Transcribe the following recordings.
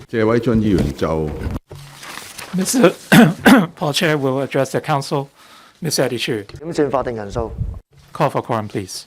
謝偉俊議員就 Mr. Paul Chair will address the council. Mr. Eddie Chu, 點算法定人數？ call for quorum, please.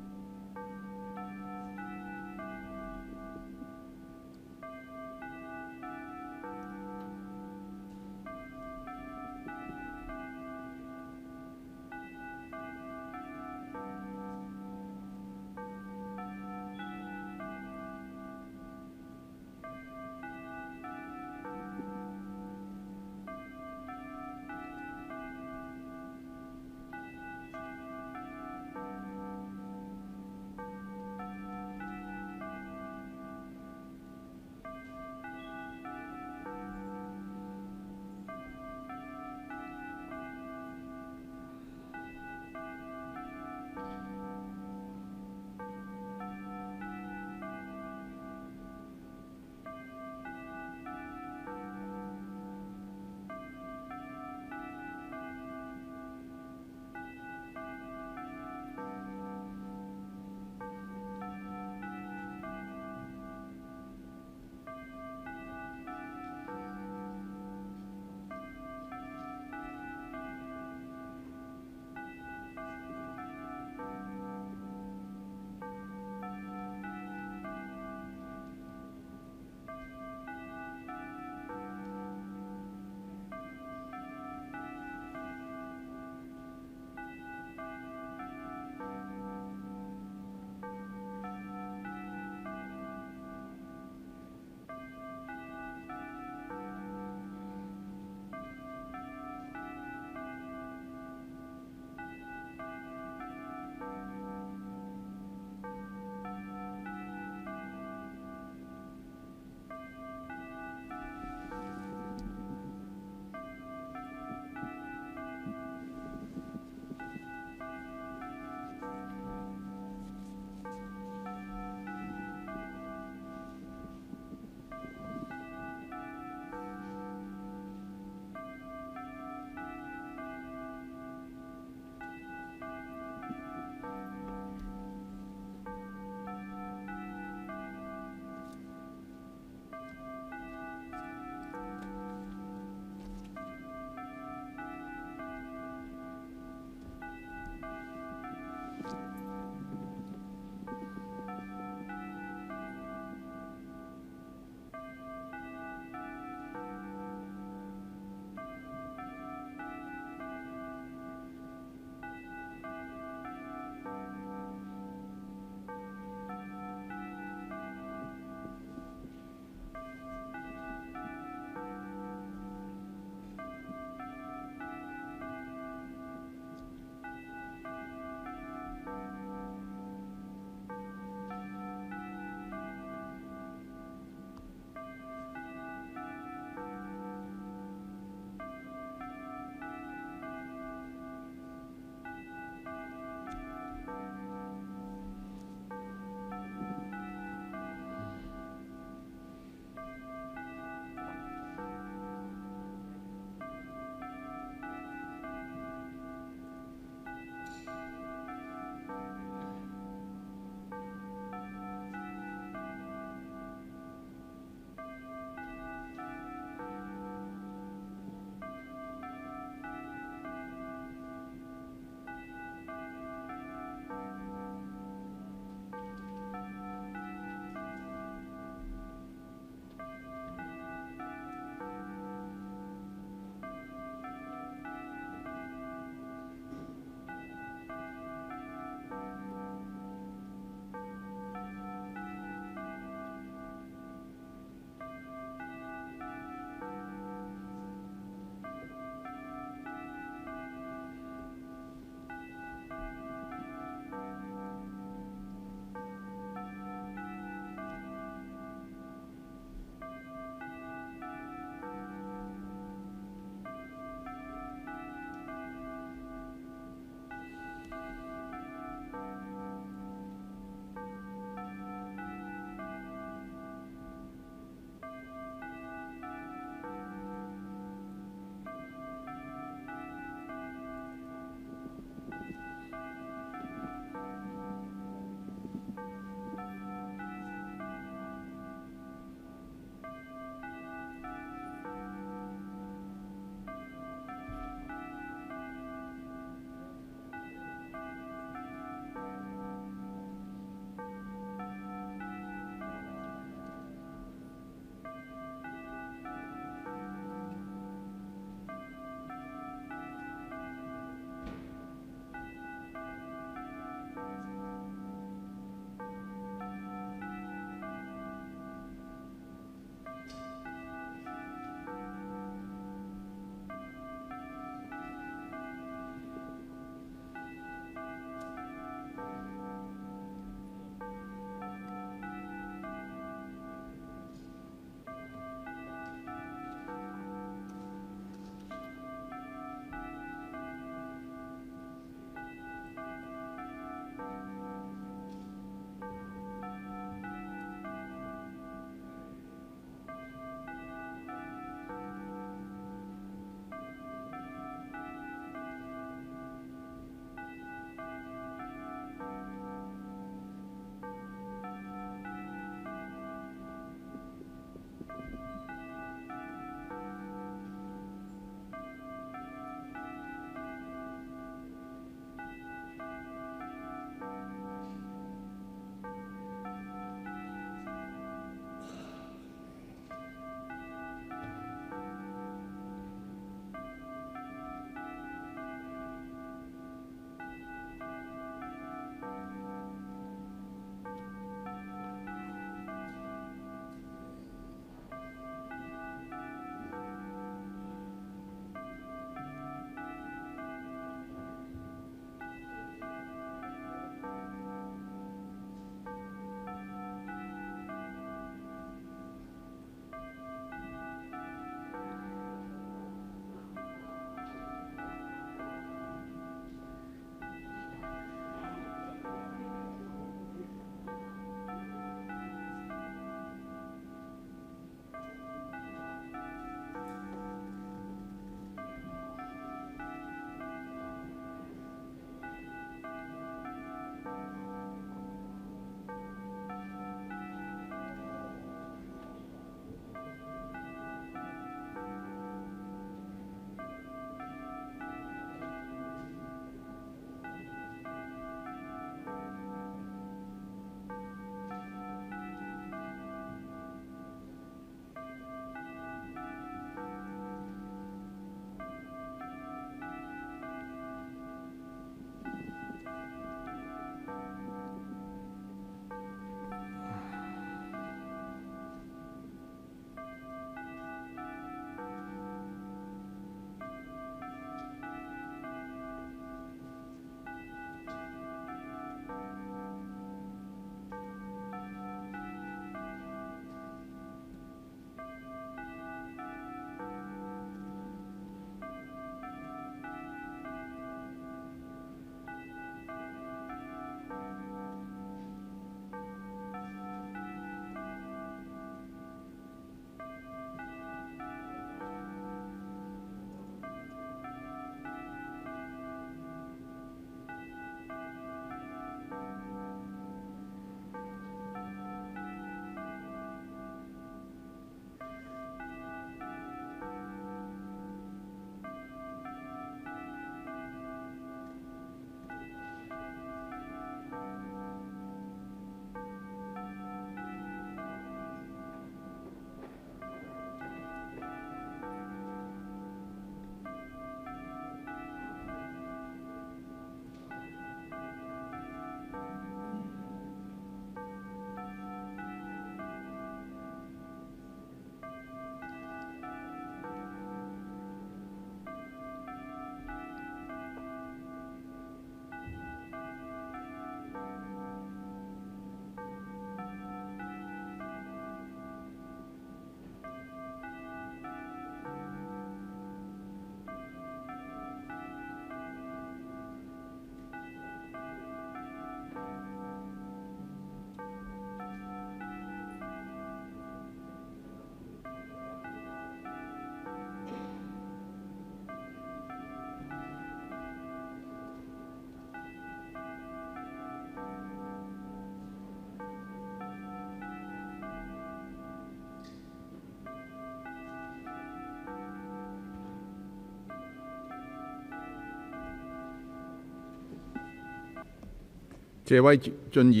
C.Y.LEUNG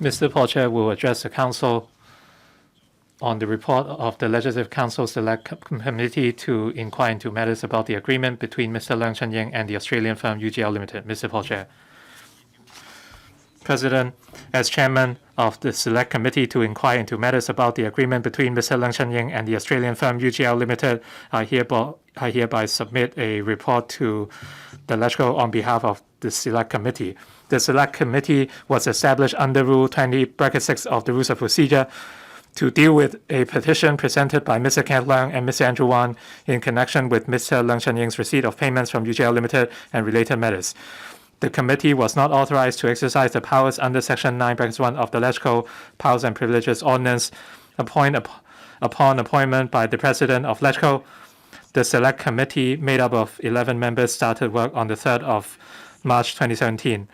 Mr. Paul Chair will address the Council on the report of the Legislative Council Select Committee to inquire into matters about the agreement between Mr. LEUNG Chun-ying and the Australian firm UGL Limited. Mr. Paul Chair. President, as Chairman of the Select Committee to inquire into matters about the agreement between Mr. LEUNG Chun-ying and the Australian firm UGL Limited, I hereby submit a report to the LegCo on behalf of the Select Committee. The Select Committee was established under Rule 20(6) of the Rules of Procedure to deal with a petition presented by Mr. Kenneth Leung and Mr. Andrew Wan in connection with Mr. LEUNG Chun-ying's receipt of payments from UGL Limited and related matters. The committee was not authorized to exercise the powers under Section 9(1) of the LegCo Powers and Privileges Ordinance upon appointment by the President of LegCo. The Select Committee, made up of 11 members, started work on the 3rd of March 2017.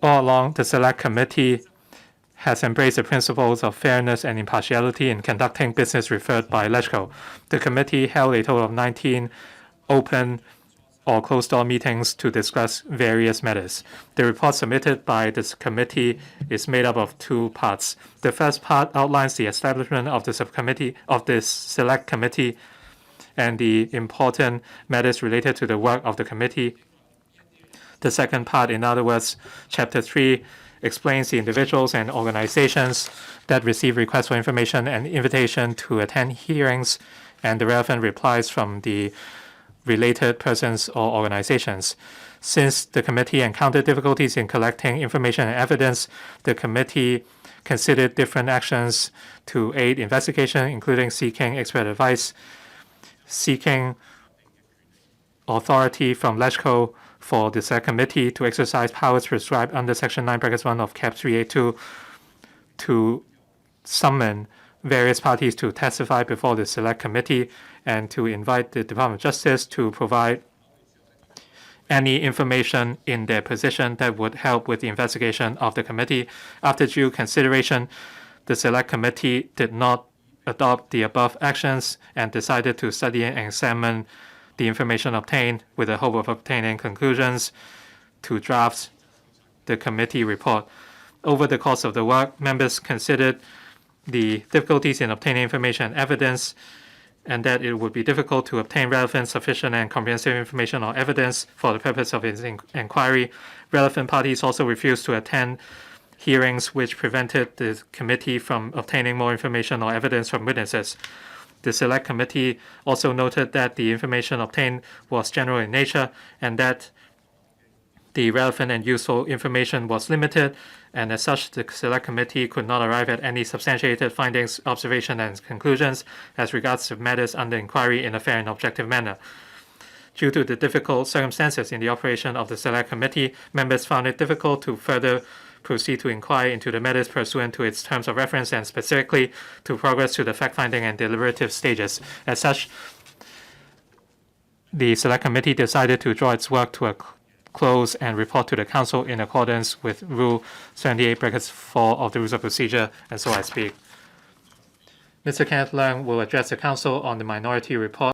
All along, the Select Committee has embraced the principles of fairness and impartiality in conducting business referred by LegCo. The committee held a total of 19 open or closed-door meetings to discuss various matters. The report submitted by this committee is made up of two parts. The first part outlines the establishment of the subcommittee of this Select Committee and the important matters related to the work of the committee. The second part, in other words, Chapter 3, explains the individuals and organizations that receive requests for information and invitation to attend hearings and the relevant replies from the related persons or organizations. Since the committee encountered difficulties in collecting information and evidence, the committee considered different actions to aid investigation, including seeking expert advice, seeking authority from LegCo for the Select Committee to exercise powers prescribed under Section 9(1) of Cap 382 to summon various parties to testify before the Select Committee and to invite the Department of Justice to provide any information in their position that would help with the investigation of the committee. After due consideration, the Select Committee did not adopt the above actions and decided to study and examine the information obtained with the hope of obtaining conclusions to draft the committee report. Over the course of the work, members considered the difficulties in obtaining information and evidence, and that it would be difficult to obtain relevant, sufficient, and comprehensive information or evidence for the purpose of its inquiry. Relevant parties also refused to attend hearings, which prevented the committee from obtaining more information or evidence from witnesses. The Select Committee also noted that the information obtained was general in nature and that the relevant and useful information was limited, and as such, the Select Committee could not arrive at any substantiated findings, observations, and conclusions as regards to matters under inquiry in a fair and objective manner. Due to the difficult circumstances in the operation of the Select Committee, members found it difficult to further proceed to inquire into the matters pursuant to its terms of reference and specifically to progress to the fact-finding and deliberative stages. As such, the Select Committee decided to draw its work to a close and report to the Council in accordance with Rule 78(4) of the Rules of Procedure, and so I speak. Mr. Kenneth Leung will address the Council on the Minority Report